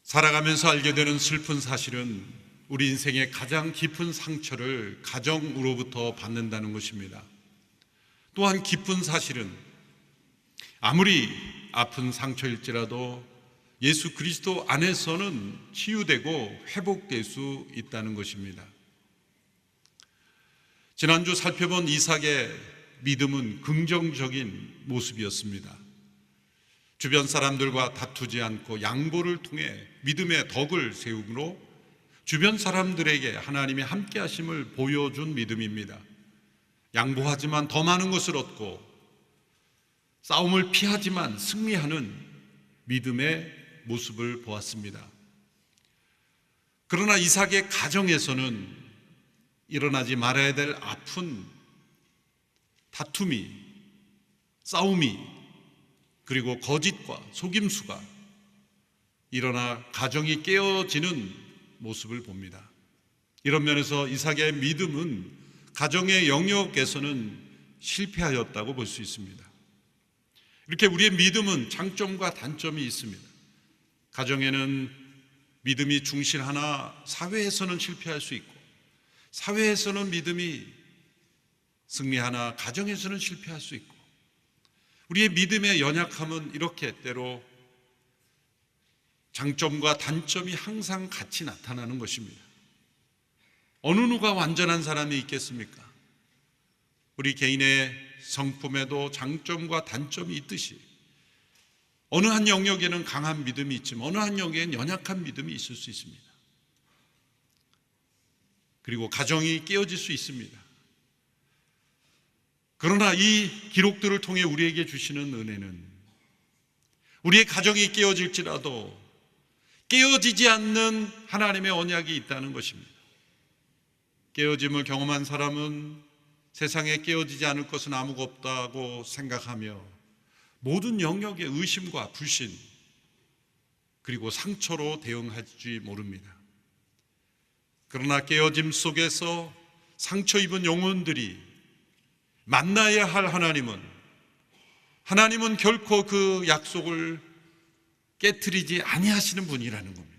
살아가면서 알게 되는 슬픈 사실은 우리 인생의 가장 깊은 상처를 가정으로부터 받는다는 것입니다. 또한 깊은 사실은 아무리 아픈 상처일지라도 예수 그리스도 안에서는 치유되고 회복될 수 있다는 것입니다. 지난주 살펴본 이삭의 믿음은 긍정적인 모습이었습니다. 주변 사람들과 다투지 않고 양보를 통해 믿음의 덕을 세우므로 주변 사람들에게 하나님이 함께 하심을 보여준 믿음입니다. 양보하지만 더 많은 것을 얻고 싸움을 피하지만 승리하는 믿음의 모습을 보았습니다. 그러나 이삭의 가정에서는 일어나지 말아야 될 아픈 다툼이, 싸움이, 그리고 거짓과 속임수가 일어나 가정이 깨어지는 모습을 봅니다. 이런 면에서 이삭의 믿음은 가정의 영역에서는 실패하였다고 볼 수 있습니다. 이렇게 우리의 믿음은 장점과 단점이 있습니다. 가정에는 믿음이 충실하나 사회에서는 실패할 수 있고, 사회에서는 믿음이 승리하나 가정에서는 실패할 수 있고, 우리의 믿음의 연약함은 이렇게 때로 장점과 단점이 항상 같이 나타나는 것입니다. 어느 누가 완전한 사람이 있겠습니까? 우리 개인의 성품에도 장점과 단점이 있듯이 어느 한 영역에는 강한 믿음이 있지만 어느 한 영역에는 연약한 믿음이 있을 수 있습니다. 그리고 가정이 깨어질 수 있습니다. 그러나 이 기록들을 통해 우리에게 주시는 은혜는 우리의 가정이 깨어질지라도 깨어지지 않는 하나님의 언약이 있다는 것입니다. 깨어짐을 경험한 사람은 세상에 깨어지지 않을 것은 아무것도 없다고 생각하며 모든 영역의 의심과 불신 그리고 상처로 대응할지 모릅니다. 그러나 깨어짐 속에서 상처 입은 영혼들이 만나야 할 하나님은 결코 그 약속을 깨트리지 아니하시는 분이라는 겁니다.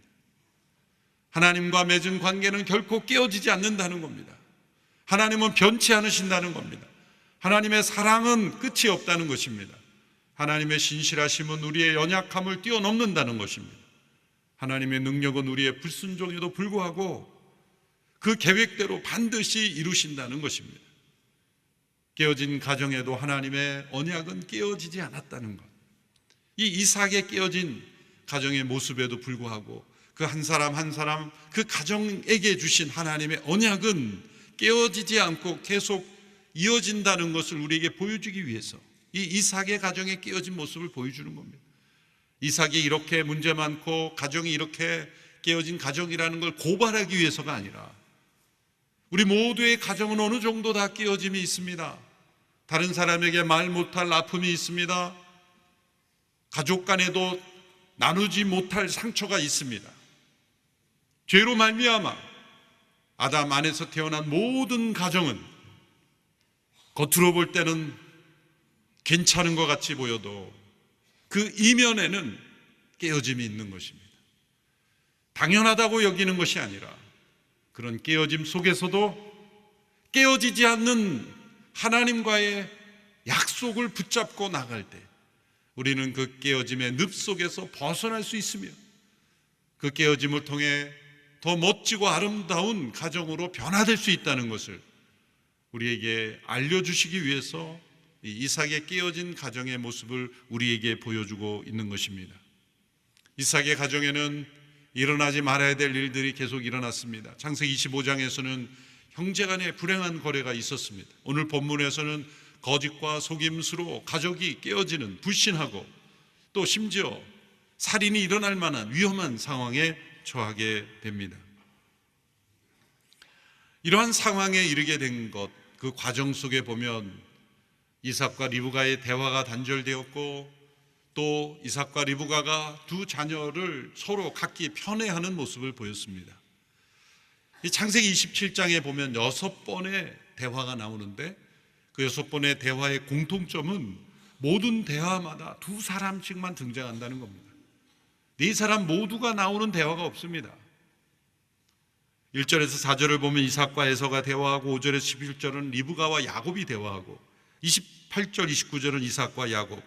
하나님과 맺은 관계는 결코 깨어지지 않는다는 겁니다. 하나님은 변치 않으신다는 겁니다. 하나님의 사랑은 끝이 없다는 것입니다. 하나님의 신실하심은 우리의 연약함을 뛰어넘는다는 것입니다. 하나님의 능력은 우리의 불순종에도 불구하고 그 계획대로 반드시 이루신다는 것입니다. 깨어진 가정에도 하나님의 언약은 깨어지지 않았다는 것. 이 이삭의 깨어진 가정의 모습에도 불구하고 그 한 사람 한 사람 그 가정에게 주신 하나님의 언약은 깨어지지 않고 계속 이어진다는 것을 우리에게 보여주기 위해서 이 이삭의 가정의 깨어진 모습을 보여주는 겁니다. 이삭이 이렇게 문제 많고 가정이 이렇게 깨어진 가정이라는 걸 고발하기 위해서가 아니라 우리 모두의 가정은 어느 정도 다 깨어짐이 있습니다. 다른 사람에게 말 못할 아픔이 있습니다. 가족 간에도 나누지 못할 상처가 있습니다. 죄로 말미암아 아담 안에서 태어난 모든 가정은 겉으로 볼 때는 괜찮은 것 같이 보여도 그 이면에는 깨어짐이 있는 것입니다. 당연하다고 여기는 것이 아니라 그런 깨어짐 속에서도 깨어지지 않는 하나님과의 약속을 붙잡고 나갈 때 우리는 그 깨어짐의 늪 속에서 벗어날 수 있으며 그 깨어짐을 통해 더 멋지고 아름다운 가정으로 변화될 수 있다는 것을 우리에게 알려주시기 위해서 이 이삭의 깨어진 가정의 모습을 우리에게 보여주고 있는 것입니다. 이삭의 가정에는 일어나지 말아야 될 일들이 계속 일어났습니다. 창세기 25장에서는 형제간의 불행한 거래가 있었습니다. 오늘 본문에서는 거짓과 속임수로 가족이 깨어지는 불신하고 또 심지어 살인이 일어날 만한 위험한 상황에 처하게 됩니다. 이러한 상황에 이르게 된 것, 그 과정 속에 보면 이삭과 리브가의 대화가 단절되었고 또 이삭과 리브가가 두 자녀를 서로 각기 편애하는 모습을 보였습니다. 이 창세기 27장에 보면 6번의 대화가 나오는데 그 6번의 대화의 공통점은 모든 대화마다 두 사람씩만 등장한다는 겁니다. 네 사람 모두가 나오는 대화가 없습니다. 1절에서 4절을 보면 이삭과 에서가 대화하고 5절에서 11절은 리브가와 야곱이 대화하고 28절 29절은 이삭과 야곱,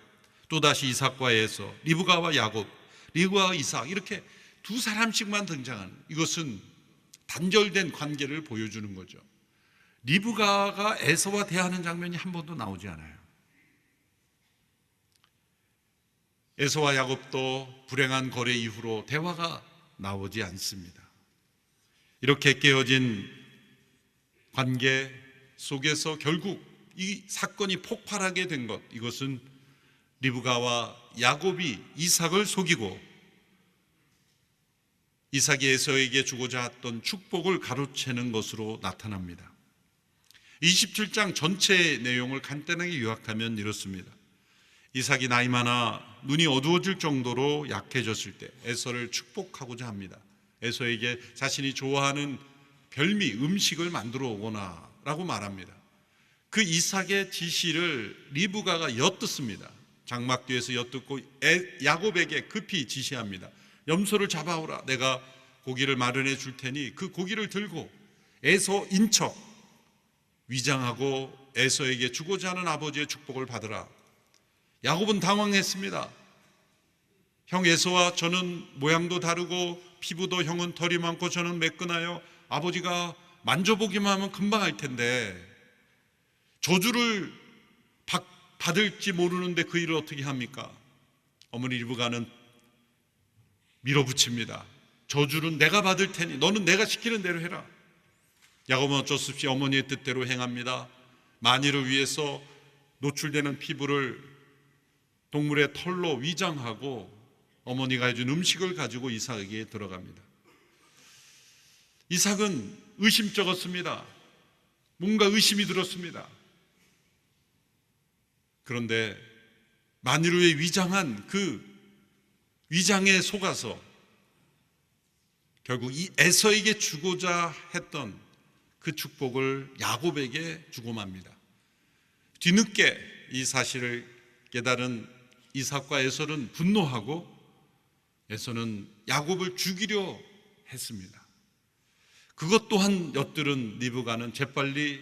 또다시 이삭과 에서, 리브가와 야곱, 리브가와 이삭, 이렇게 두 사람씩만 등장하는, 이것은 단절된 관계를 보여주는 거죠. 리브가가 에서와 대화하는 장면이 한 번도 나오지 않아요. 에서와 야곱도 불행한 거래 이후로 대화가 나오지 않습니다. 이렇게 깨어진 관계 속에서 결국 이 사건이 폭발하게 된 것, 이것은 리브가와 야곱이 이삭을 속이고 이삭이 에서에게 주고자 했던 축복을 가로채는 것으로 나타납니다. 27장 전체의 내용을 간단하게 요약하면 이렇습니다. 이삭이 나이 많아 눈이 어두워질 정도로 약해졌을 때 에서를 축복하고자 합니다. 에서에게 자신이 좋아하는 별미 음식을 만들어 오거나 라고 말합니다. 그 이삭의 지시를 리브가가 엿듣습니다. 장막 뒤에서 엿듣고 야곱에게 급히 지시합니다. 염소를 잡아오라. 내가 고기를 마련해 줄 테니 그 고기를 들고 에서인 척 위장하고 에서에게 주고자 하는 아버지의 축복을 받으라. 야곱은 당황했습니다. 형 에서와 저는 모양도 다르고 피부도 형은 털이 많고 저는 매끈하여 아버지가 만져보기만 하면 금방 알 텐데 저주를 받을지 모르는데 그 일을 어떻게 합니까? 어머니 리브가는 밀어붙입니다. 저주는 내가 받을 테니 너는 내가 시키는 대로 해라. 야곱은 어쩔 수 없이 어머니의 뜻대로 행합니다. 만일을 위해서 노출되는 피부를 동물의 털로 위장하고 어머니가 해준 음식을 가지고 이삭에게 들어갑니다. 이삭은 의심쩍었습니다. 뭔가 의심이 들었습니다. 그런데 만일을 위해 위장한 그 위장에 속아서 결국 이 에서에게 주고자 했던 그 축복을 야곱에게 주고 맙니다. 뒤늦게 이 사실을 깨달은 이삭과 에서는 분노하고 에서는 야곱을 죽이려 했습니다. 그것 또한 엿들은 리브가는 재빨리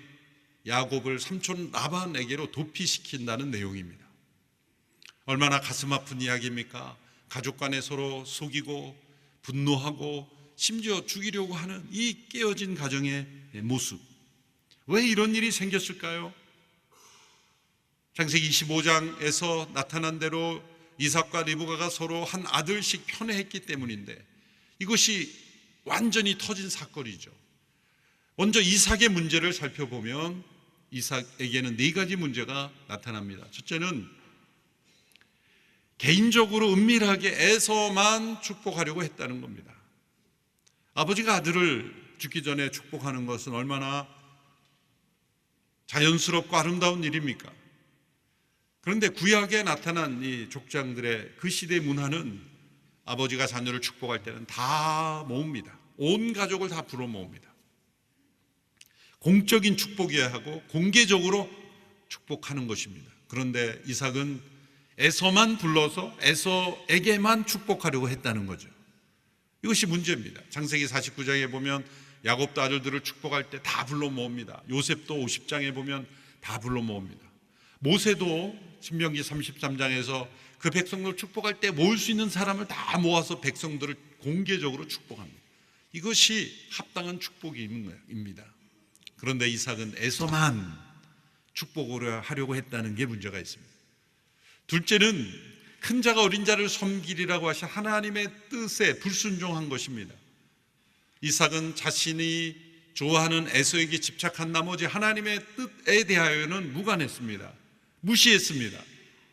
야곱을 삼촌 라반에게로 도피시킨다는 내용입니다. 얼마나 가슴 아픈 이야기입니까? 가족 간에 서로 속이고 분노하고 심지어 죽이려고 하는 이 깨어진 가정의 모습. 왜 이런 일이 생겼을까요? 창세기 25장에서 나타난 대로 이삭과 리브가가 서로 한 아들씩 편애했기 때문인데 이것이 완전히 터진 사건이죠. 먼저 이삭의 문제를 살펴보면 이삭에게는 네 가지 문제가 나타납니다. 첫째는 개인적으로 은밀하게 에서만 축복하려고 했다는 겁니다. 아버지가 아들을 죽기 전에 축복하는 것은 얼마나 자연스럽고 아름다운 일입니까? 그런데 구약에 나타난 이 족장들의 그 시대의 문화는 아버지가 자녀를 축복할 때는 다 모읍니다. 온 가족을 다 불러 모읍니다. 공적인 축복이어야 하고 공개적으로 축복하는 것입니다. 그런데 이삭은 에서만 불러서 에서에게만 축복하려고 했다는 거죠. 이것이 문제입니다. 창세기 49장에 보면 야곱도 아들들을 축복할 때 다 불러 모읍니다. 요셉도 50장에 보면 다 불러 모읍니다. 모세도 신명기 33장에서 그 백성들을 축복할 때 모을 수 있는 사람을 다 모아서 백성들을 공개적으로 축복합니다. 이것이 합당한 축복입니다. 그런데 이삭은 에서만 축복을 하려고 했다는 게 문제가 있습니다. 둘째는 큰 자가 어린 자를 섬기리라고 하신 하나님의 뜻에 불순종한 것입니다. 이삭은 자신이 좋아하는 에서에게 집착한 나머지 하나님의 뜻에 대하여는 무관했습니다. 무시했습니다.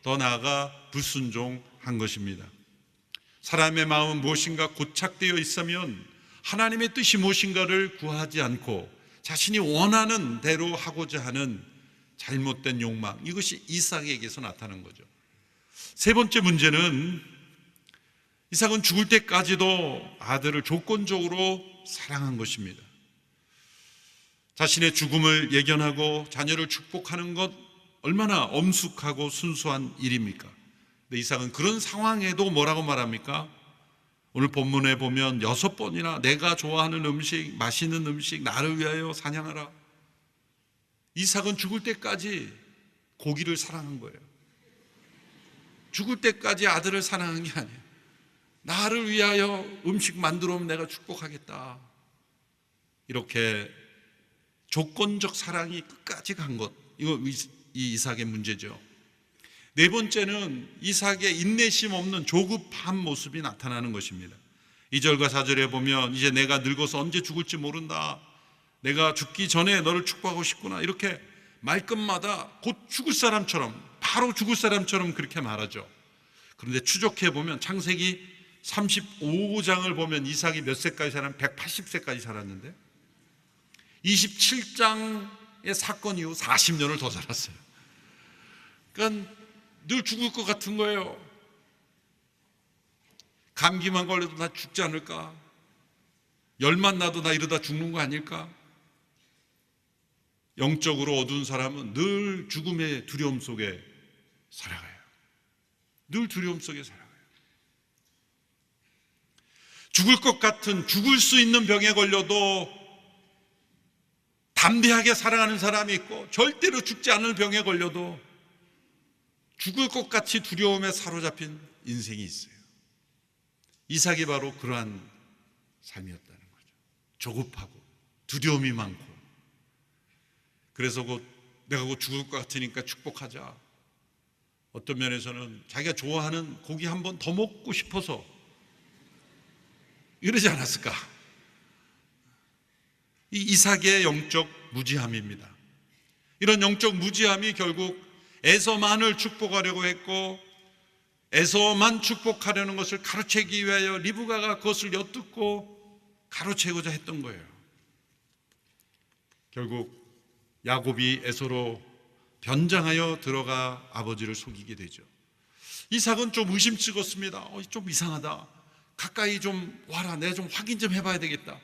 더 나아가 불순종한 것입니다. 사람의 마음은 무엇인가 고착되어 있으면 하나님의 뜻이 무엇인가를 구하지 않고 자신이 원하는 대로 하고자 하는 잘못된 욕망, 이것이 이삭에게서 나타난 거죠. 세 번째 문제는 이삭은 죽을 때까지도 아들을 조건적으로 사랑한 것입니다. 자신의 죽음을 예견하고 자녀를 축복하는 것 얼마나 엄숙하고 순수한 일입니까? 근데 이삭은 그런 상황에도 뭐라고 말합니까? 오늘 본문에 보면 6번이나 내가 좋아하는 음식, 맛있는 음식, 나를 위하여 사냥하라. 이삭은 죽을 때까지 고기를 사랑한 거예요. 죽을 때까지 아들을 사랑한 게 아니에요. 나를 위하여 음식 만들어 오면 내가 축복하겠다. 이렇게 조건적 사랑이 끝까지 간 것, 이거 이 이삭의 문제죠. 네 번째는 이삭의 인내심 없는 조급한 모습이 나타나는 것입니다. 2절과 4절에 보면 이제 내가 늙어서 언제 죽을지 모른다. 내가 죽기 전에 너를 축복하고 싶구나. 이렇게 말끝마다 곧 죽을 사람처럼, 바로 죽을 사람처럼 그렇게 말하죠. 그런데 추적해 보면 창세기 35장을 보면 이삭이 몇 세까지 살았냐면 180세까지 살았는데 27장의 사건 이후 40년을 더 살았어요. 그러니까 늘 죽을 것 같은 거예요. 감기만 걸려도 나 죽지 않을까? 열만 나도 나 이러다 죽는 거 아닐까? 영적으로 어두운 사람은 늘 죽음의 두려움 속에 살아가요. 늘 두려움 속에 살아가요. 죽을 것 같은, 죽을 수 있는 병에 걸려도 담대하게 살아가는 사람이 있고, 절대로 죽지 않을 병에 걸려도 죽을 것 같이 두려움에 사로잡힌 인생이 있어요. 이삭이 바로 그러한 삶이었다는 거죠. 조급하고 두려움이 많고, 그래서 내가 곧 죽을 것 같으니까 축복하자. 어떤 면에서는 자기가 좋아하는 고기 한 번 더 먹고 싶어서 이러지 않았을까? 이 이삭의 영적 무지함입니다. 이런 영적 무지함이 결국 에서만을 축복하려고 했고, 에서만 축복하려는 것을 가로채기 위하여 리브가가 그것을 엿듣고 가로채고자 했던 거예요. 결국 야곱이 에서로 변장하여 들어가 아버지를 속이게 되죠. 이삭은 좀 의심스럽습니다. 좀 이상하다. 가까이 좀 와라. 내가 좀 확인 좀 해봐야 되겠다.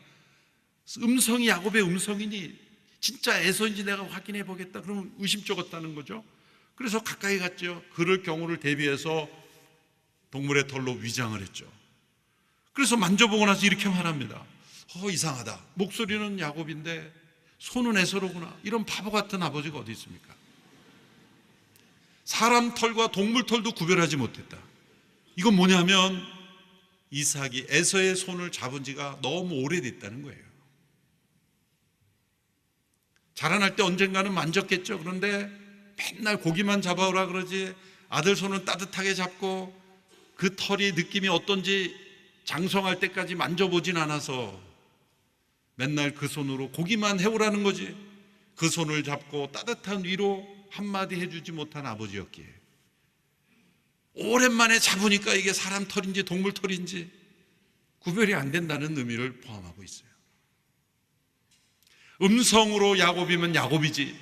음성이 야곱의 음성이니 진짜 에서인지 내가 확인해 보겠다. 그러면 의심쩍었다는 거죠. 그래서 가까이 갔죠. 그럴 경우를 대비해서 동물의 털로 위장을 했죠. 그래서 만져보고 나서 이렇게 말합니다. 이상하다. 목소리는 야곱인데 손은 에서로구나. 이런 바보 같은 아버지가 어디 있습니까? 사람 털과 동물 털도 구별하지 못했다. 이건 뭐냐면 이삭이 에서의 손을 잡은 지가 너무 오래됐다는 거예요. 자라날 때 언젠가는 만졌겠죠. 그런데 맨날 고기만 잡아오라 그러지 아들 손은 따뜻하게 잡고 그 털이 느낌이 어떤지 장성할 때까지 만져보진 않아서 맨날 그 손으로 고기만 해오라는 거지, 그 손을 잡고 따뜻한 위로 한마디 해주지 못한 아버지였기에 오랜만에 잡으니까 이게 사람 털인지 동물 털인지 구별이 안 된다는 의미를 포함하고 있어요. 음성으로 야곱이면 야곱이지,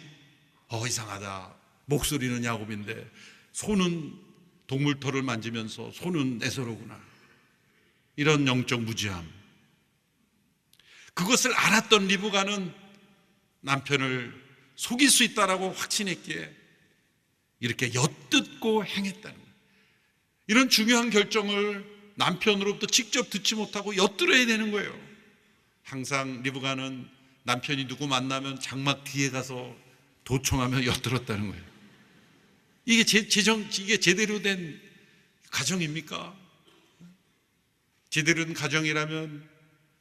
이상하다. 목소리는 야곱인데 손은 동물 털을 만지면서 손은 에서로구나. 이런 영적 무지함. 그것을 알았던 리브가는 남편을 속일 수 있다라고 확신했기에 이렇게 엿듣고 행했다는 거예요. 이런 중요한 결정을 남편으로부터 직접 듣지 못하고 엿들어야 되는 거예요. 항상 리브가는 남편이 누구 만나면 장막 뒤에 가서 도청하며 엿들었다는 거예요. 이게 이게 제대로 된 가정입니까? 제대로 된 가정이라면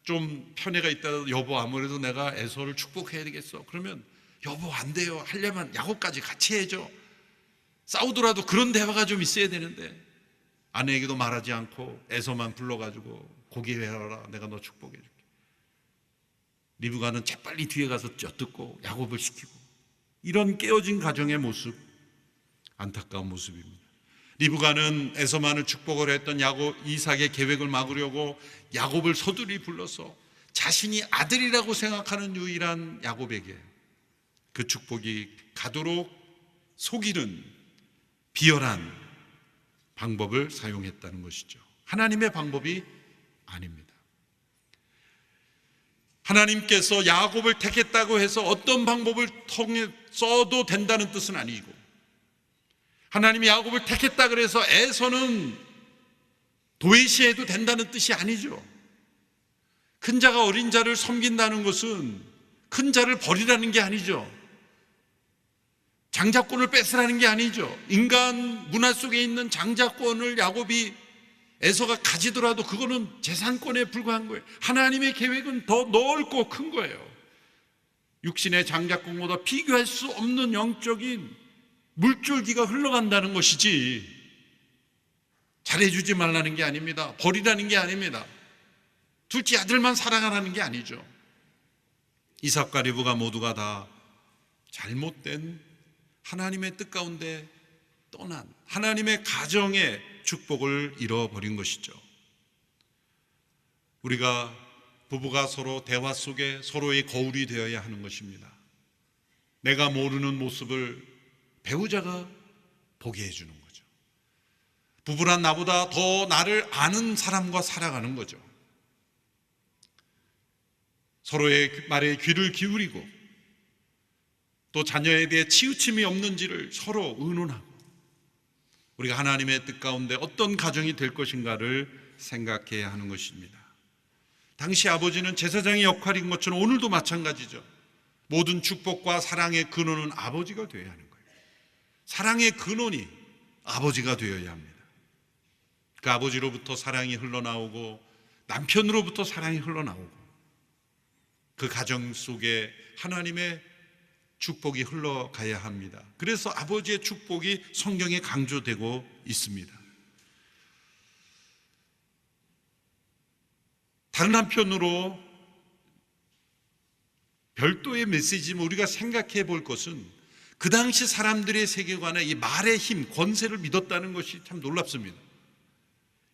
좀 편애가 있다. 여보, 아무래도 내가 에서를 축복해야 되겠어. 그러면 여보 안 돼요. 하려면 야곱까지 같이 해줘. 싸우더라도 그런 대화가 좀 있어야 되는데 아내에게도 말하지 않고 에서만 불러가지고 고기 해라. 내가 너 축복해 줄게. 리브가는 재빨리 뒤에 가서 엿듣고 야곱을 시키고, 이런 깨어진 가정의 모습, 안타까운 모습입니다. 리브가는 에서만을 축복을 했던 이삭의 계획을 막으려고 야곱을 서둘이 불러서 자신이 아들이라고 생각하는 유일한 야곱에게 그 축복이 가도록 속이는 비열한 방법을 사용했다는 것이죠. 하나님의 방법이 아닙니다. 하나님께서 야곱을 택했다고 해서 어떤 방법을 통해 써도 된다는 뜻은 아니고, 하나님이 야곱을 택했다 그래서 에서는 도외시해도 된다는 뜻이 아니죠. 큰 자가 어린 자를 섬긴다는 것은 큰 자를 버리라는 게 아니죠. 장자권을 뺏으라는 게 아니죠. 인간 문화 속에 있는 장자권을 야곱이 에서가 가지더라도 그거는 재산권에 불과한 거예요. 하나님의 계획은 더 넓고 큰 거예요. 육신의 장자권보다 비교할 수 없는 영적인 물줄기가 흘러간다는 것이지, 잘해주지 말라는 게 아닙니다. 버리라는 게 아닙니다. 둘째 아들만 사랑하라는 게 아니죠. 이삭과 리브가 모두가 다 잘못된 하나님의 뜻 가운데 떠난 하나님의 가정의 축복을 잃어버린 것이죠. 우리가 부부가 서로 대화 속에 서로의 거울이 되어야 하는 것입니다. 내가 모르는 모습을 배우자가 보게 해주는 거죠. 부부란 나보다 더 나를 아는 사람과 살아가는 거죠. 서로의 말에 귀를 기울이고 또 자녀에 대해 치우침이 없는지를 서로 의논하고 우리가 하나님의 뜻 가운데 어떤 가정이 될 것인가를 생각해야 하는 것입니다. 당시 아버지는 제사장의 역할인 것처럼 오늘도 마찬가지죠. 모든 축복과 사랑의 근원은 아버지가 되어야 하는 거예요. 사랑의 근원이 아버지가 되어야 합니다. 그 아버지로부터 사랑이 흘러나오고 남편으로부터 사랑이 흘러나오고 그 가정 속에 하나님의 축복이 흘러가야 합니다. 그래서 아버지의 축복이 성경에 강조되고 있습니다. 다른 한편으로 별도의 메시지지만 우리가 생각해 볼 것은 그 당시 사람들의 세계관에 이 말의 힘, 권세를 믿었다는 것이 참 놀랍습니다.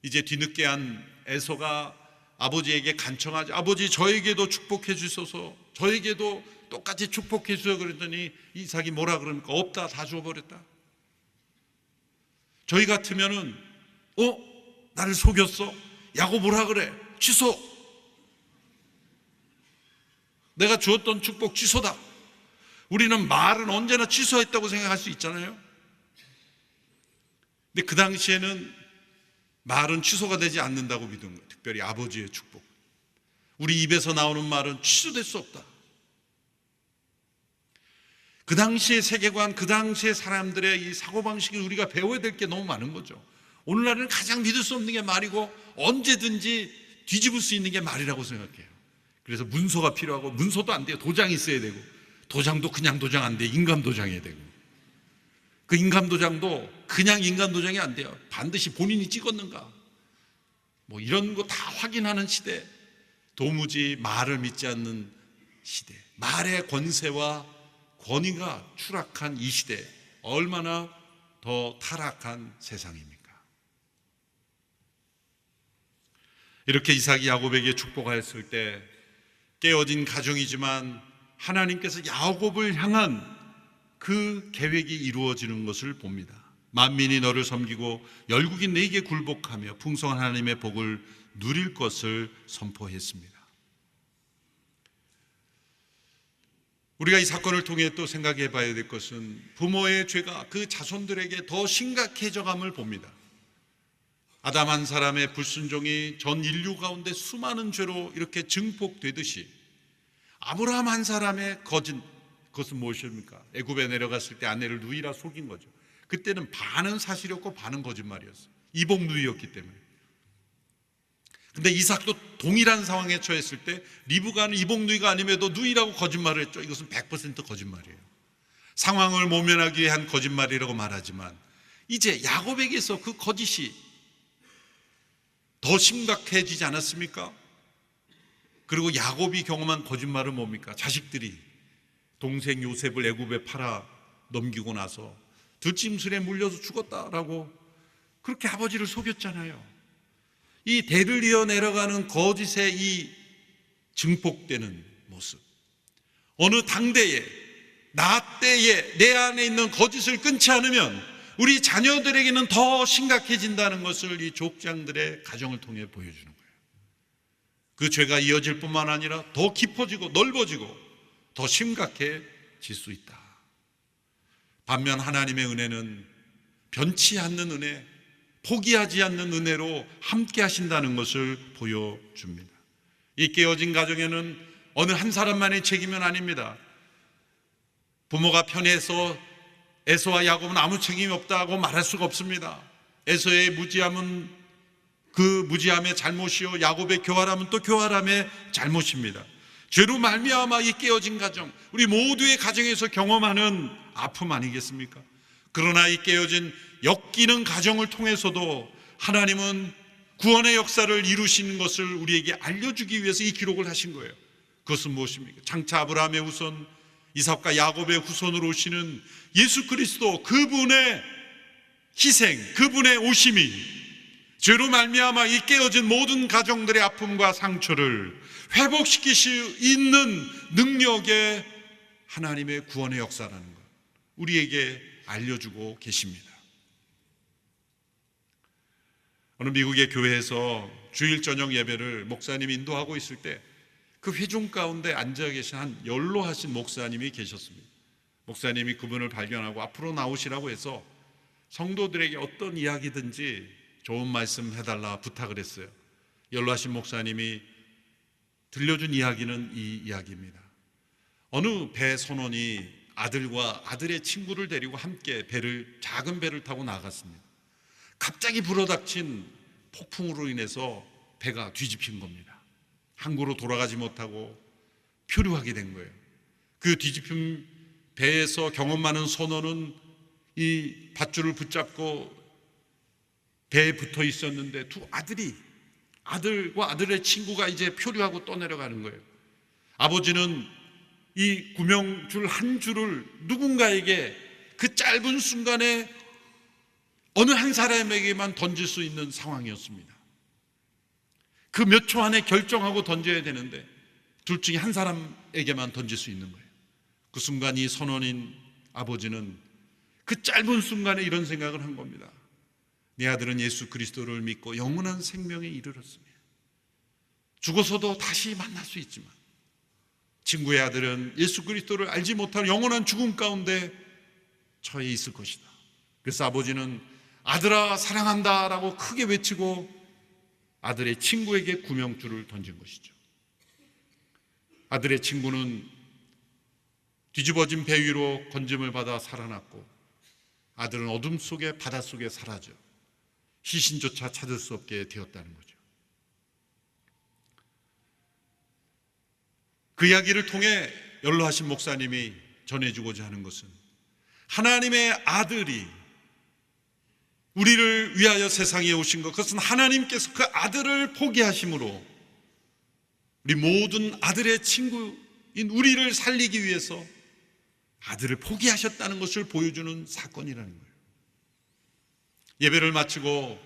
이제 뒤늦게 한 에서가 아버지에게 간청하지, 아버지 저에게도 축복해 주소서, 저에게도 똑같이 축복해 주소서 그랬더니 이삭이 뭐라 그럽니까? 없다, 다 줘버렸다. 저희 같으면은 나를 속였어? 야곱 뭐라 그래? 취소! 내가 주었던 축복 취소다. 우리는 말은 언제나 취소했다고 생각할 수 있잖아요. 근데 그 당시에는 말은 취소가 되지 않는다고 믿은 거예요. 특별히 아버지의 축복. 우리 입에서 나오는 말은 취소될 수 없다. 그 당시의 세계관, 그 당시의 사람들의 이 사고방식을 우리가 배워야 될 게 너무 많은 거죠. 오늘날은 가장 믿을 수 없는 게 말이고 언제든지 뒤집을 수 있는 게 말이라고 생각해요. 그래서 문서가 필요하고 문서도 안 돼요. 도장이 있어야 되고 도장도 그냥 도장 안 돼요. 인감 도장해야 되고 그 인감 도장도 그냥 인감 도장이 안 돼요. 반드시 본인이 찍었는가 뭐 이런 거 다 확인하는 시대. 도무지 말을 믿지 않는 시대. 말의 권세와 권위가 추락한 이 시대, 얼마나 더 타락한 세상입니까? 이렇게 이삭이 야곱에게 축복하였을 때 깨어진 가정이지만 하나님께서 야곱을 향한 그 계획이 이루어지는 것을 봅니다. 만민이 너를 섬기고 열국이 네게 굴복하며 풍성한 하나님의 복을 누릴 것을 선포했습니다. 우리가 이 사건을 통해 또 생각해 봐야 될 것은 부모의 죄가 그 자손들에게 더 심각해져감을 봅니다. 아담 한 사람의 불순종이 전 인류 가운데 수많은 죄로 이렇게 증폭되듯이 아브라함 한 사람의 거짓, 그것은 무엇입니까? 애굽에 내려갔을 때 아내를 누이라 속인 거죠. 그때는 반은 사실이었고 반은 거짓말이었어요. 이복 누이였기 때문에. 근데 이삭도 동일한 상황에 처했을 때 리브가는 이복 누이가 아님에도 누이라고 거짓말을 했죠. 이것은 100% 거짓말이에요. 상황을 모면하기 위한 거짓말이라고 말하지만 이제 야곱에게서 그 거짓이 더 심각해지지 않았습니까? 그리고 야곱이 경험한 거짓말은 뭡니까? 자식들이 동생 요셉을 애굽에 팔아 넘기고 나서 들짐승에 물려서 죽었다라고 그렇게 아버지를 속였잖아요. 이 대를 이어 내려가는 거짓의 이 증폭되는 모습, 어느 당대에 나 때에 내 안에 있는 거짓을 끊지 않으면 우리 자녀들에게는 더 심각해진다는 것을 이 족장들의 가정을 통해 보여주는 거예요. 그 죄가 이어질 뿐만 아니라 더 깊어지고 넓어지고 더 심각해질 수 있다. 반면 하나님의 은혜는 변치 않는 은혜, 포기하지 않는 은혜로 함께 하신다는 것을 보여줍니다. 이 깨어진 가정에는 어느 한 사람만의 책임은 아닙니다. 부모가 편해서 에서와 야곱은 아무 책임이 없다고 말할 수가 없습니다. 에서의 무지함은 그 무지함의 잘못이요, 야곱의 교활함은 또 교활함의 잘못입니다. 죄로 말미암아 이 깨어진 가정, 우리 모두의 가정에서 경험하는 아픔 아니겠습니까? 그러나 이 깨어진 엮이는 가정을 통해서도 하나님은 구원의 역사를 이루시는 것을 우리에게 알려주기 위해서 이 기록을 하신 거예요. 그것은 무엇입니까? 장차 아브라함의 후손 이삭과 야곱의 후손으로 오시는 예수 그리스도, 그분의 희생, 그분의 오심이 죄로 말미암아 이 깨어진 모든 가정들의 아픔과 상처를 회복시킬 수 있는 능력의 하나님의 구원의 역사라는 것, 우리에게 알려주고 계십니다. 어느 미국의 교회에서 주일 저녁 예배를 목사님이 인도하고 있을 때 그 회중 가운데 앉아 계신 한 연로하신 목사님이 계셨습니다. 목사님이 그분을 발견하고 앞으로 나오시라고 해서 성도들에게 어떤 이야기든지 좋은 말씀 해달라 부탁을 했어요. 연로하신 목사님이 들려준 이야기는 이 이야기입니다. 어느 배 선원이 아들과 아들의 친구를 데리고 함께 작은 배를 타고 나갔습니다. 갑자기 불어닥친 폭풍으로 인해서 배가 뒤집힌 겁니다. 항구로 돌아가지 못하고 표류하게 된 거예요. 그 뒤집힌 배에서 경험 많은 선원은 이 밧줄을 붙잡고 배에 붙어 있었는데 두 아들과 아들의 친구가 이제 표류하고 떠내려가는 거예요. 아버지는 이 구명줄 한 줄을 누군가에게 그 짧은 순간에 어느 한 사람에게만 던질 수 있는 상황이었습니다. 그 몇 초 안에 결정하고 던져야 되는데 둘 중에 한 사람에게만 던질 수 있는 거예요. 그 순간 이 선원인 아버지는 그 짧은 순간에 이런 생각을 한 겁니다. 내 아들은 예수 그리스도를 믿고 영원한 생명에 이르렀으며 죽어서도 다시 만날 수 있지만 친구의 아들은 예수 그리스도를 알지 못할 영원한 죽음 가운데 처해 있을 것이다. 그래서 아버지는 아들아 사랑한다 라고 크게 외치고 아들의 친구에게 구명줄을 던진 것이죠. 아들의 친구는 뒤집어진 배 위로 건짐을 받아 살아났고 아들은 어둠 속에 바닷속에 사라져 시신조차 찾을 수 없게 되었다는 거죠. 그 이야기를 통해 연로하신 목사님이 전해주고자 하는 것은 하나님의 아들이 우리를 위하여 세상에 오신 것, 그것은 하나님께서 그 아들을 포기하심으로 우리 모든 아들의 친구인 우리를 살리기 위해서 아들을 포기하셨다는 것을 보여주는 사건이라는 거예요. 예배를 마치고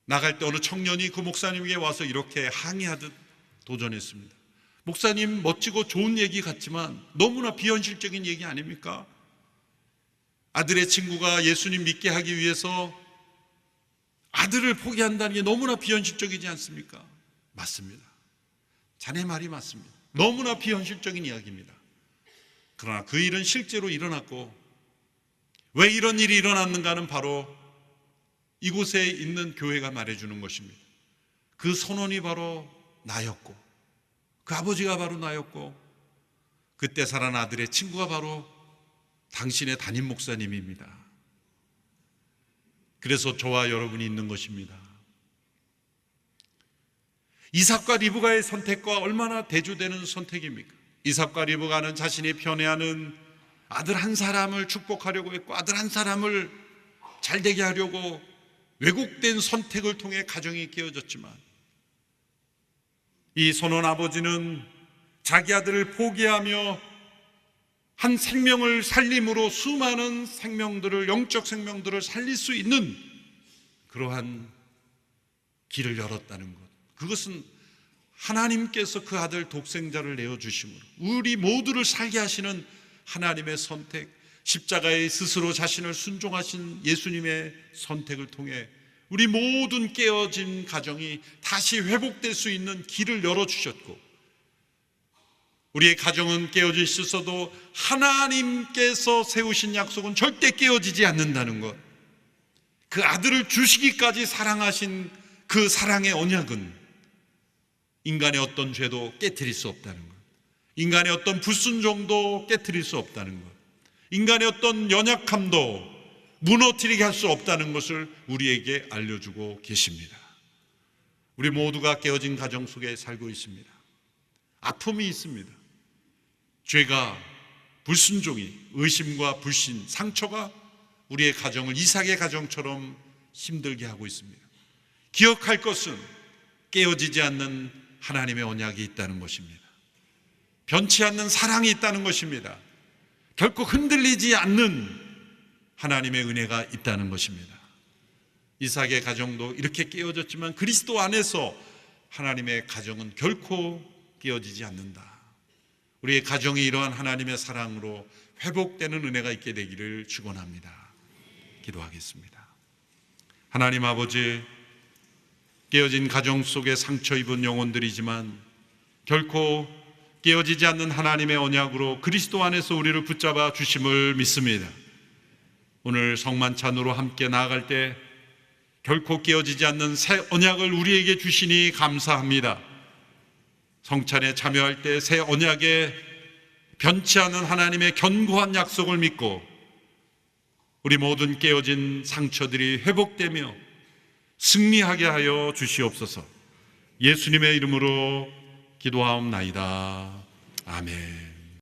나갈 때 어느 청년이 그 목사님에게 와서 이렇게 항의하듯 도전했습니다. 목사님, 멋지고 좋은 얘기 같지만 너무나 비현실적인 얘기 아닙니까? 아들의 친구가 예수님 믿게 하기 위해서 아들을 포기한다는 게 너무나 비현실적이지 않습니까? 맞습니다. 자네 말이 맞습니다. 너무나 비현실적인 이야기입니다. 그러나 그 일은 실제로 일어났고 왜 이런 일이 일어났는가는 바로 이곳에 있는 교회가 말해주는 것입니다. 그 선원이 바로 나였고 그 아버지가 바로 나였고 그때 살아난 아들의 친구가 바로 당신의 담임 목사님입니다. 그래서 저와 여러분이 있는 것입니다. 이삭과 리브가의 선택과 얼마나 대조되는 선택입니까? 이삭과 리브가는 자신이 편애하는 아들 한 사람을 축복하려고 했고 아들 한 사람을 잘되게 하려고 왜곡된 선택을 통해 가정이 깨어졌지만 이 선원 아버지는 자기 아들을 포기하며 한 생명을 살림으로 수많은 생명들을, 영적 생명들을 살릴 수 있는 그러한 길을 열었다는 것, 그것은 하나님께서 그 아들 독생자를 내어주심으로 우리 모두를 살게 하시는 하나님의 선택, 십자가에 스스로 자신을 순종하신 예수님의 선택을 통해 우리 모든 깨어진 가정이 다시 회복될 수 있는 길을 열어주셨고 우리의 가정은 깨어질 수 있어도 하나님께서 세우신 약속은 절대 깨어지지 않는다는 것, 그 아들을 주시기까지 사랑하신 그 사랑의 언약은 인간의 어떤 죄도 깨트릴 수 없다는 것, 인간의 어떤 불순종도 깨트릴 수 없다는 것, 인간의 어떤 연약함도 무너뜨리게 할 수 없다는 것을 우리에게 알려주고 계십니다. 우리 모두가 깨어진 가정 속에 살고 있습니다. 아픔이 있습니다. 죄가, 불순종이, 의심과 불신, 상처가 우리의 가정을 이삭의 가정처럼 힘들게 하고 있습니다. 기억할 것은 깨어지지 않는 하나님의 언약이 있다는 것입니다. 변치 않는 사랑이 있다는 것입니다. 결코 흔들리지 않는 하나님의 은혜가 있다는 것입니다. 이삭의 가정도 이렇게 깨어졌지만 그리스도 안에서 하나님의 가정은 결코 깨어지지 않는다. 우리의 가정이 이러한 하나님의 사랑으로 회복되는 은혜가 있게 되기를 축원합니다. 기도하겠습니다. 하나님 아버지, 깨어진 가정 속에 상처 입은 영혼들이지만 결코 깨어지지 않는 하나님의 언약으로 그리스도 안에서 우리를 붙잡아 주심을 믿습니다. 오늘 성만찬으로 함께 나아갈 때 결코 깨어지지 않는 새 언약을 우리에게 주시니 감사합니다. 성찬에 참여할 때 새 언약에 변치 않은 하나님의 견고한 약속을 믿고 우리 모든 깨어진 상처들이 회복되며 승리하게 하여 주시옵소서. 예수님의 이름으로 기도하옵나이다. 아멘.